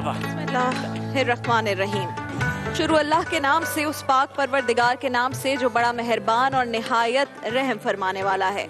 बिस्मिल्लाहिर्रहमानिर्रहीम। शुरू अल्लाह के नाम से, उस पाक परवरदिगार के नाम से जो बड़ा मेहरबान और निहायत रहम फरमाने वाला है।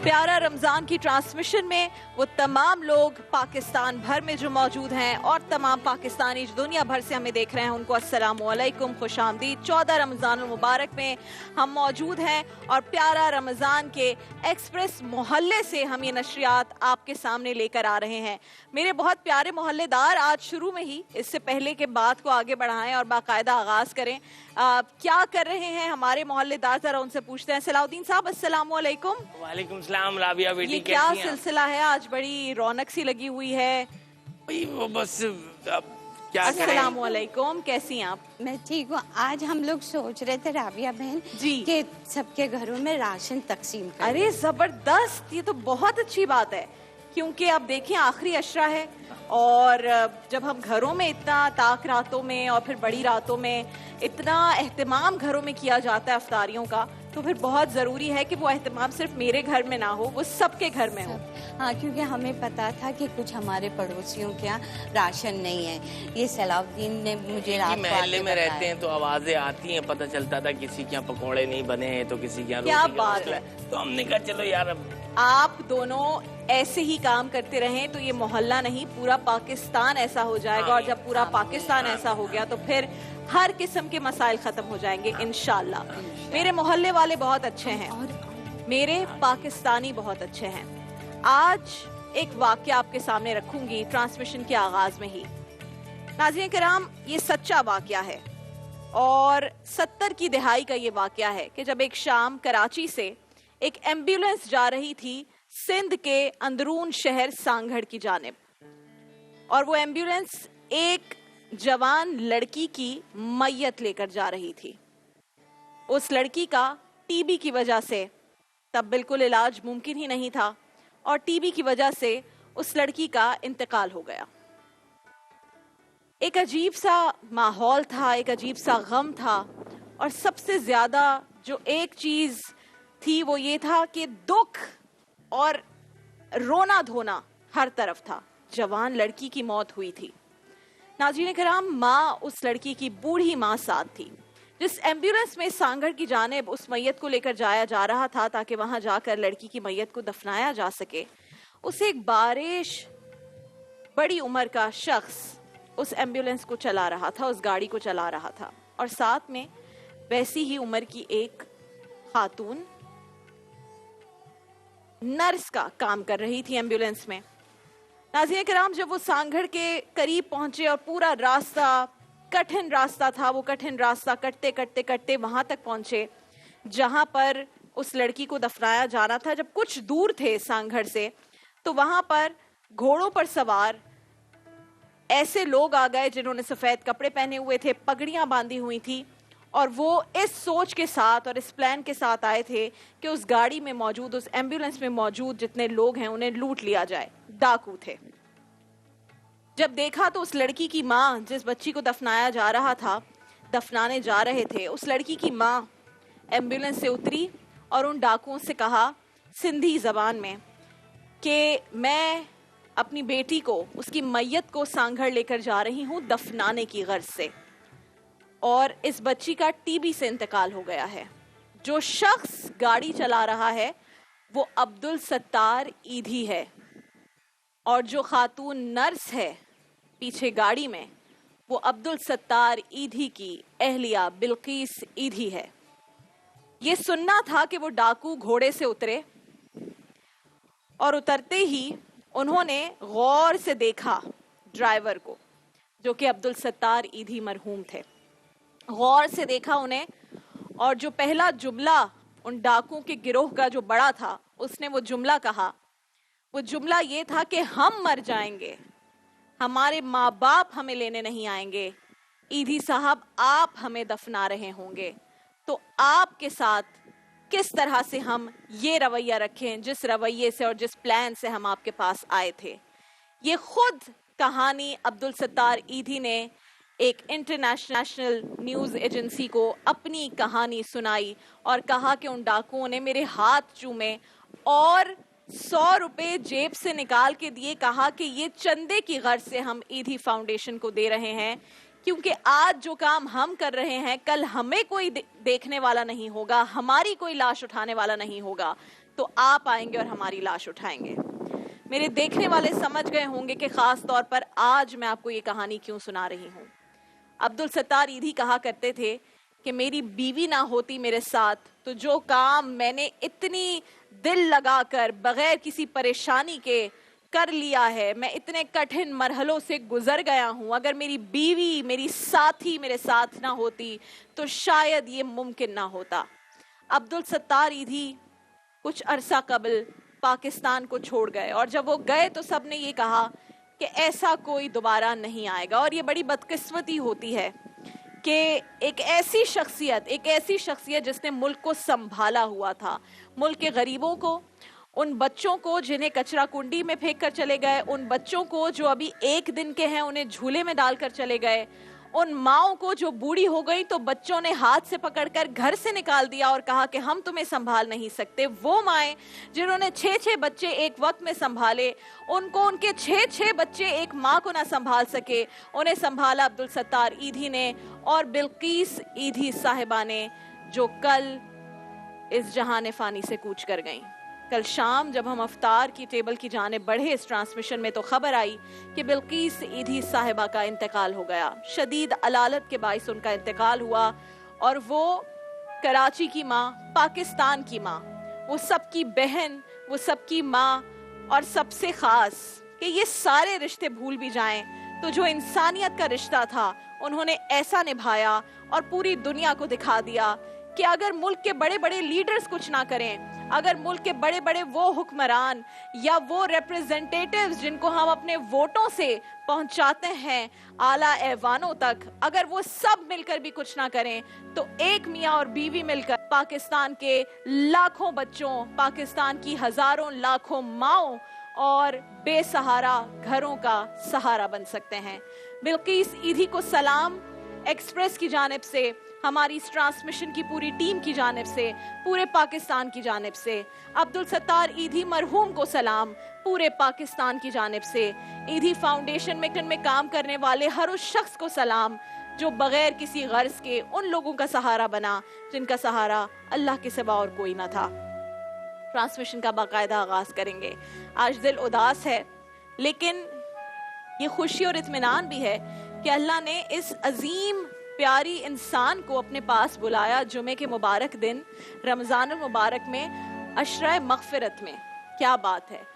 प्यारा रमज़ान की ट्रांसमिशन में वो तमाम लोग पाकिस्तान भर में जो मौजूद हैं और तमाम पाकिस्तानी जो दुनिया भर से हमें देख रहे हैं उनको अस्सलामु अलैकुम, खुशामदीद। 14 रमज़ान मुबारक में हम मौजूद हैं और प्यारा रमज़ान के एक्सप्रेस मोहल्ले से हम ये नशरियात आपके सामने लेकर आ रहे हैं। मेरे बहुत प्यारे मोहल्लेदार आज शुरू में ही इससे पहले के बात को आगे बढ़ाएं और बाकायदा आगाज करें। क्या कर रहे हैं हमारे मोहल्लेदार, जरा उनसे पूछते हैं। सलाउद्दीन साहब अस्सलामु अलैकुम। वालेकुम सलाम राबिया बेटी, ये क्या सिलसिला है, आज बड़ी रौनक सी लगी हुई है। वो बस क्या अस्सलामु अलैकुम, कैसी हैं आप? मैं ठीक हूँ। आज हम लोग सोच रहे थे राबिया बहन जी कि सबके घरों में राशन तकसीम करें। अरे जबरदस्त, ये तो बहुत अच्छी बात है, क्योंकि आप देखिए आखिरी अशरा है और जब हम घरों में इतना ताक रातों में और फिर बड़ी रातों में इतना एहतमाम घरों में किया जाता है अफ्तारियों का, तो फिर बहुत ज़रूरी है कि वो एहतमाम सिर्फ मेरे घर में ना हो, वो सबके घर में हो। हाँ, क्योंकि हमें पता था कि कुछ हमारे पड़ोसियों के यहाँ राशन नहीं है। ये सलाउद्दीन ने मुझे रात को महल्ले में बताया। रहते हैं तो आवाजें आती हैं, पता चलता था किसी के यहाँ पकौड़े नहीं बने हैं तो किसी के यहाँ क्या रोटी का बात मसला है। तो हमने कहा चलो यार अब आप दोनों ऐसे ही काम करते रहें तो ये मोहल्ला नहीं पूरा पाकिस्तान ऐसा हो जाएगा, और जब पूरा पाकिस्तान ऐसा हो गया तो फिर हर किस्म के मसाइल खत्म हो जाएंगे इंशाल्लाह। मेरे मोहल्ले वाले बहुत अच्छे हैं, मेरे पाकिस्तानी बहुत अच्छे हैं। आज एक वाकया आपके सामने रखूंगी ट्रांसमिशन के आगाज में ही। नाज़रीन किराम, ये सच्चा वाकया है और 70 की दहाई का ये वाकया है कि जब एक शाम कराची से एक एम्बुलेंस जा रही थी सिंध के अंदरून शहर सांगढ़ की जानिब, और वो एम्बुलेंस एक जवान लड़की की मैयत लेकर जा रही थी। उस लड़की का टीबी की वजह से तब बिल्कुल इलाज मुमकिन ही नहीं था और टीबी की वजह से उस लड़की का इंतकाल हो गया। एक अजीब सा माहौल था, एक अजीब सा गम था, और सबसे ज्यादा जो एक चीज थी वो ये था कि दुख और रोना धोना हर तरफ था। जवान लड़की की मौत हुई थी। नाज़रीन किराम, माँ, उस लड़की की बूढ़ी माँ साथ थी। जिस एम्बुलेंस में सांगढ़ की जानिब उस मैयत को लेकर जाया जा रहा था ताकि वहां जाकर लड़की की मैयत को दफनाया जा सके, उसे एक बारिश बड़ी उम्र का शख्स उस एम्बुलेंस को चला रहा था, उस गाड़ी को चला रहा था, और साथ में वैसी ही उम्र की एक खातून नर्स का काम कर रही थी एम्बुलेंस में। नाज़रीन किराम, जब वो सांगढ़ के करीब पहुंचे और पूरा रास्ता कठिन रास्ता था, वो कठिन रास्ता कटते कटते कटते वहां तक पहुंचे जहां पर उस लड़की को दफनाया जाना था। जब कुछ दूर थे सांगढ़ से तो वहां पर घोड़ों पर सवार ऐसे लोग आ गए जिन्होंने सफेद कपड़े पहने हुए थे, पगड़ियां बांधी हुई थी, और वो इस सोच के साथ और इस प्लान के साथ आए थे कि उस गाड़ी में मौजूद, उस एम्बुलेंस में मौजूद जितने लोग हैं उन्हें लूट लिया जाए। डाकू थे। जब देखा तो उस लड़की की माँ, जिस बच्ची को दफनाया जा रहा था, दफनाने जा रहे थे, उस लड़की की माँ एम्बुलेंस से उतरी और उन डाकुओं से कहा सिंधी जबान में कि मैं अपनी बेटी को, उसकी मैयत को सांगढ़ लेकर जा रही हूँ दफनाने की गर्ज से, और इस बच्ची का टीबी से इंतकाल हो गया है। जो शख्स गाड़ी चला रहा है वो अब्दुल सत्तार ईधी है, और जो खातून नर्स है पीछे गाड़ी में वो अब्दुल सत्तार ईधी की अहलिया बिल्किस ईधी है। ये सुनना था कि वो डाकू घोड़े से उतरे, और उतरते ही उन्होंने गौर से देखा ड्राइवर को, जो कि अब्दुल सत्तार ईधी मरहूम थे। गौर से देखा उन्हें, और जो पहला जुमला उन डाकुओं के गिरोह का जो बड़ा था उसने वो जुमला कहा, वो जुमला ये था कि हम मर जाएंगे, हमारे माँ बाप हमें लेने नहीं आएंगे, ईधी साहब आप हमें दफना रहे होंगे, तो आपके साथ किस तरह से हम ये रवैया रखें जिस रवैये से और जिस प्लान से हम आपके पास आए थे। ये खुद कहानी अब्दुल सत्तार ईधी ने एक इंटरनेशनल न्यूज़ एजेंसी को अपनी कहानी सुनाई और कहा कि उन डाकुओं ने मेरे हाथ चूमे और 100 रुपए जेब से निकाल के दिए, कहा कि ये चंदे की गर्ज से हम ईदी फाउंडेशन को दे रहे हैं, क्योंकि आज जो काम हम कर रहे हैं कल हमें कोई देखने वाला नहीं होगा, हमारी कोई लाश उठाने वाला नहीं होगा, तो आप आएंगे और हमारी लाश उठाएंगे। मेरे देखने वाले समझ गए होंगे कि खास तौर पर आज मैं आपको ये कहानी क्यों सुना रही हूँ। अब्दुल सत्तार ईदी कहा करते थे कि मेरी बीवी ना होती मेरे साथ तो जो काम मैंने इतनी दिल लगाकर बगैर किसी परेशानी के कर लिया है, मैं इतने कठिन मरहलों से गुजर गया हूँ, अगर मेरी बीवी मेरी साथी मेरे साथ ना होती तो शायद ये मुमकिन ना होता। अब्दुल सत्तार ईदी कुछ अरसा कबल पाकिस्तान को छोड़ गए और जब वो गए तो सबने ये कहा कि ऐसा कोई दोबारा नहीं आएगा। और ये बड़ी बदकिस्मती होती है कि एक ऐसी शख्सियत जिसने मुल्क को संभाला हुआ था, मुल्क के गरीबों को, उन बच्चों को जिन्हें कचरा कुंडी में फेंक कर चले गए, उन बच्चों को जो अभी 1 दिन के हैं उन्हें झूले में डालकर चले गए, उन माओं को जो बूढ़ी हो गई तो बच्चों ने हाथ से पकड़कर घर से निकाल दिया और कहा कि हम तुम्हें संभाल नहीं सकते, वो माएं जिन्होंने 6-6 बच्चे एक वक्त में संभाले, उनको उनके 6-6 बच्चे एक माँ को ना संभाल सके, उन्हें संभाला अब्दुल सत्तार ईदी ने और बिल्किस ईदी साहिबा ने, जो कल इस जहान फानी से कूच कर गईं। कल शाम जब हम अफ्तार की टेबल की जाने बढ़े इस ट्रांसमिशन में तो खबर आई कि बिल्किस ईदी साहिबा का इंतकाल हो गया। शदीद अलालत के बाइस उनका इंतकाल हुआ और वो कराची की माँ, पाकिस्तान की माँ, वो सबकी बहन, वो सबकी माँ और सबसे खास कि ये सारे रिश्ते भूल भी जाएं तो जो इंसानियत का रिश्ता था उन्होंने ऐसा निभाया और पूरी दुनिया को दिखा दिया कि अगर मुल्क के बड़े बड़े लीडर्स कुछ ना करें, अगर मुल्क के बड़े बड़े वो हुक्मरान या वो रिप्रेजेंटेटिव्स जिनको हम अपने वोटों से पहुंचाते हैं आला ऐवानों तक, अगर वो सब मिलकर भी कुछ ना करें तो एक मियाँ और बीवी मिलकर पाकिस्तान के लाखों बच्चों, पाकिस्तान की हजारों लाखों माओं और बेसहारा घरों का सहारा बन सकते हैं। बिल्किस ईदी को सलाम एक्सप्रेस की जानिब से, हमारी इस ट्रांसमिशन की पूरी टीम की जानिब से, पूरे पाकिस्तान की जानिब से, अब्दुल सत्तार ईदी मरहूम को सलाम पूरे पाकिस्तान की जानिब से, ईदी फाउंडेशन में काम करने वाले हर उस शख्स को सलाम जो बगैर किसी गर्ज के उन लोगों का सहारा बना जिनका सहारा अल्लाह के सिवा और कोई ना था। ट्रांसमिशन का बाकायदा आगाज करेंगे। आज दिल उदास है लेकिन ये खुशी और इत्मीनान भी है कि अल्लाह ने इस अजीम प्यारी इंसान को अपने पास बुलाया जुमे के मुबारक दिन, रमज़ान मुबारक में, अशरा मग़फ़िरत में। क्या बात है।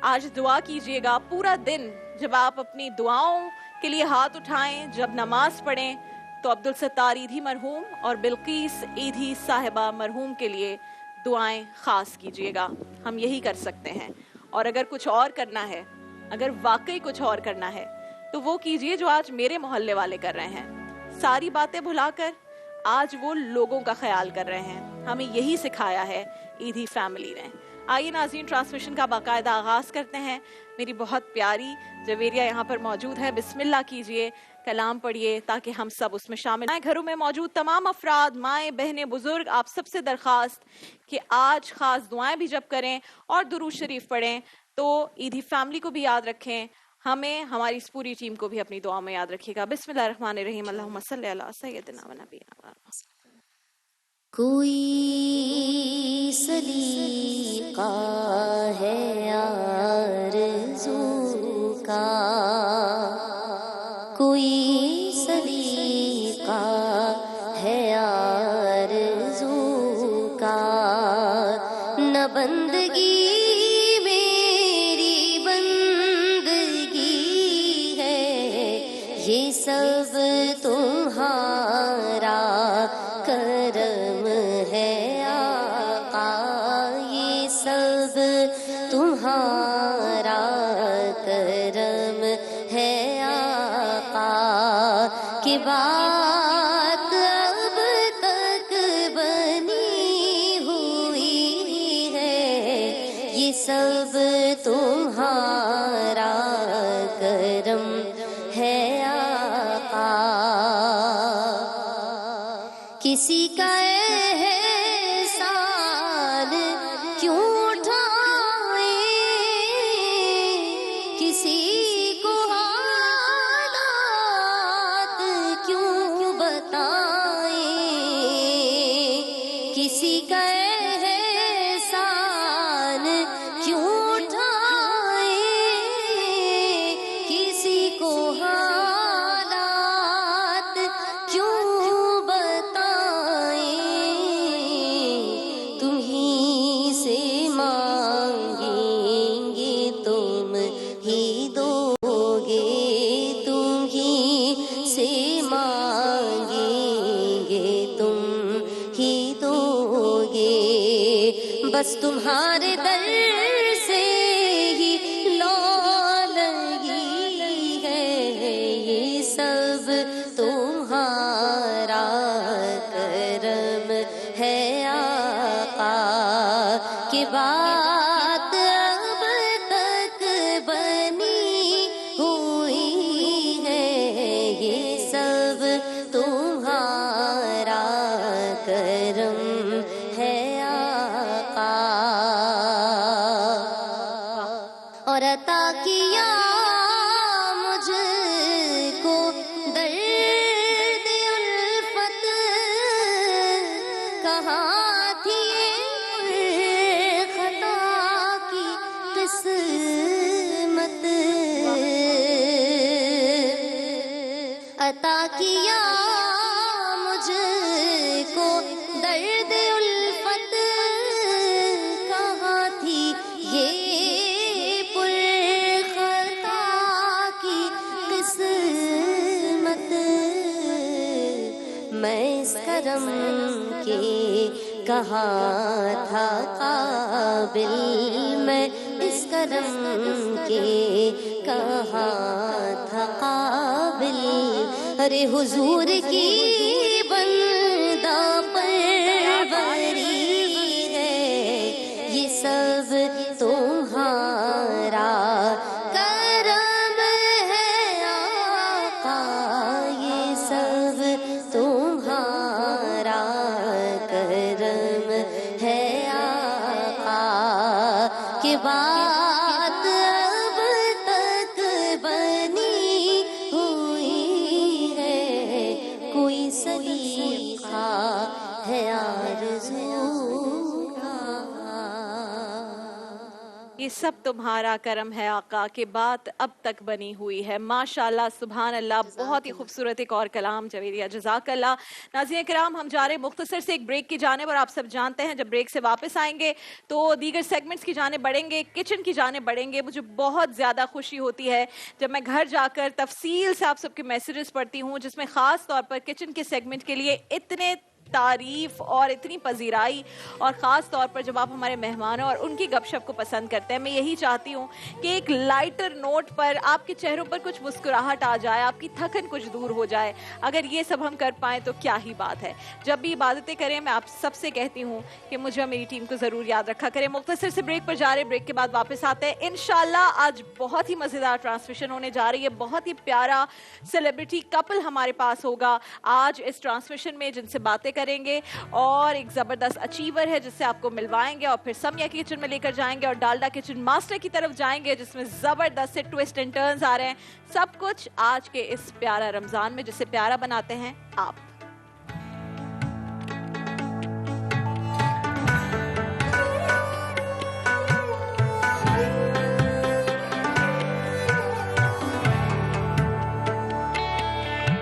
आज दुआ कीजिएगा पूरा दिन, जब आप अपनी दुआओं के लिए हाथ उठाएं, जब नमाज पढ़ें तो अब्दुल सत्तार ईदी मरहूम और बिल्किस ईदी साहिबा मरहूम के लिए दुआएं खास कीजिएगा। हम यही कर सकते हैं। और अगर कुछ और करना है, अगर वाकई कुछ और करना है तो वो कीजिए जो आज मेरे मोहल्ले वाले कर रहे हैं। सारी बातें भुलाकर आज वो लोगों का ख्याल कर रहे हैं। हमें यही सिखाया है ईदी फैमिली ने। आइए नाज़रीन, ट्रांसमिशन का बाकायदा आगाज करते हैं। मेरी बहुत प्यारी जवेरिया यहाँ पर मौजूद है। बिस्मिल्लाह कीजिए, कलाम पढ़िए ताकि हम सब उसमें शामिल हैं। घरों में मौजूद तमाम अफराद, माएँ, बहनें, बुजुर्ग, आप सबसे दरख्वास्त कि आज खास दुआएं भी जब करें और दुरूद शरीफ पढ़ें तो ईदी फैमिली को भी याद रखें, हमें, हमारी इस पूरी टीम को भी अपनी दुआ में याद रखिएगा। बिस्मिल्लाहिर्रहमानिर्रहीम। अल्लाहुम्मा सल्ली अला सय्यदिना व नबीना। कोई सलीका है आरज़ू का, कोई सलीका है आरज़ू का, न बंदगी ये सब तुम्हारा करम है आका, ये सब तुम्हारा करम है आका, कि बात अब तक बनी हुई है, ये सब तुम्हारा करम है आका। किसी का एहसान क्यों उठाए بس تمہارے در سے ہی لو لگی ہے، یہ سب تمہارا کرم ہے آقا، کہ بات اب تک بنی ہوئی ہے، یہ سب تمہارا کرم ہے آقا، اور عطا کیا مجھ کو درد الفت، کہاں تھی یہ خطا کی قسمت، عطا کیا مجھ کو درد الفت، کہاں تھی یہ پر خطا کی قسمت، میں اس کرم کے کہاں تھا قابل، میں اس کرم کے کہاں تھا قابل، ارے حضور کی بندہ پروری ہے، یہ سب تمہارا کرم ہے آقا، یہ سب تمہارا کرم ہے آقا، کہ بات اب تک بنی ہوئی ہے، کوئی سلیقہ ہے آرزو کا، یہ سب تمہارا کرم ہے آقا، کہ بات اب تک بنی ہوئی ہے۔ ماشاءاللہ، سبحان اللہ، بہت ہی خوبصورت ایک اور کلام جویریہ، جزاک اللہ۔ ناظرین کرام، ہم جا رہے ہیں مختصر سے ایک بریک کی جانب، اور آپ سب جانتے ہیں جب بریک سے واپس آئیں گے تو دیگر سیگمنٹس کی جانب بڑھیں گے، کچن کی جانب بڑھیں گے۔ مجھے بہت زیادہ خوشی ہوتی ہے جب میں گھر جا کر تفصیل سے آپ سب کے میسیجز پڑھتی ہوں، جس میں خاص طور پر کچن کے سیگمنٹ کے لیے اتنے تعریف اور اتنی پذیرائی، اور خاص طور پر جب آپ ہمارے مہمانوں اور ان کی گپ شپ کو پسند کرتے ہیں۔ میں یہی چاہتی ہوں کہ ایک لائٹر نوٹ پر آپ کے چہروں پر کچھ مسکراہٹ آ جائے، آپ کی تھکن کچھ دور ہو جائے۔ اگر یہ سب ہم کر پائیں تو کیا ہی بات ہے۔ جب بھی عبادتیں کریں، میں آپ سب سے کہتی ہوں کہ مجھے اور میری ٹیم کو ضرور یاد رکھا کریں۔ مختصر سے بریک پر جا رہے، بریک کے بعد واپس آتے ہیں انشاءاللہ۔ آج بہت ہی مزیدار ٹرانسمیشن ہونے جا رہی ہے، بہت ہی پیارا سیلیبریٹی کپل ہمارے پاس ہوگا آج اس ٹرانسمیشن میں، جن سے باتیں کریں گے، اور ایک زبردست اچیور ہے جس سے آپ کو ملوائیں گے، اور پھر سمیہ کی کچن میں لے کر جائیں گے، اور ڈالڈا کچن ماسٹر کی طرف جائیں گے جس میں زبردست سے ٹویسٹ اینڈ ٹرنز آ رہے ہیں۔ سب کچھ آج کے اس پیارا رمضان میں، جسے پیارا بناتے ہیں آپ۔